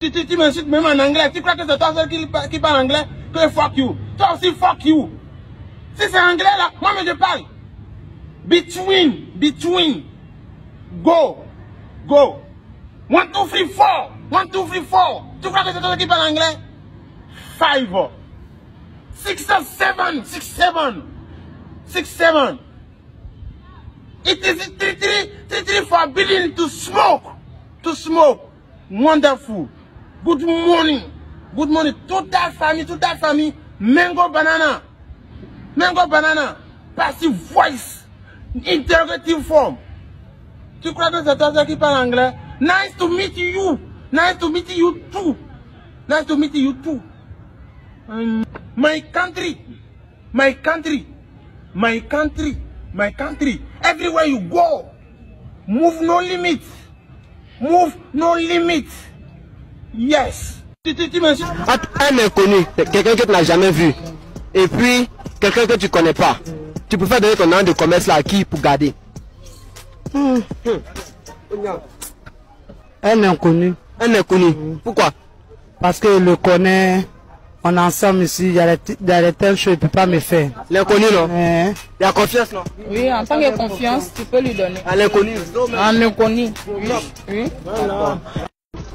Tu m'insultes même en anglais. Tu crois que c'est toi seul qui parle anglais? Que fuck you. Toi aussi fuck you. Si c'est anglais là, moi mais je parle. Between. Go. 1, 2, 3, 4. 1, 2, 3, 4. Tu crois que c'est toi qui parle anglais? 5, 6, 7. It is 3 forbidden to smoke. Wonderful. Good morning. Toute ta famille. Mango banana. Passive voice. Interrogative form. Tu crois que c'est toi qui parle anglais? Nice to meet you. Nice to meet you too. My country. Everywhere you go. Move no limits. Yes. Un inconnu, quelqu'un que tu n'as jamais vu, et puis quelqu'un que tu connais pas, tu préfères donner ton nom de commerce là à qui pour garder? Un inconnu. Pourquoi? Parce que le connaît, on est ensemble ici, il y a des telles choses, il ne peut pas me faire. L'inconnu, non? Il y a confiance, non? Oui, en tant que confiance, tu peux lui donner. À l'inconnu? À l'inconnu. Oui.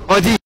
On dit,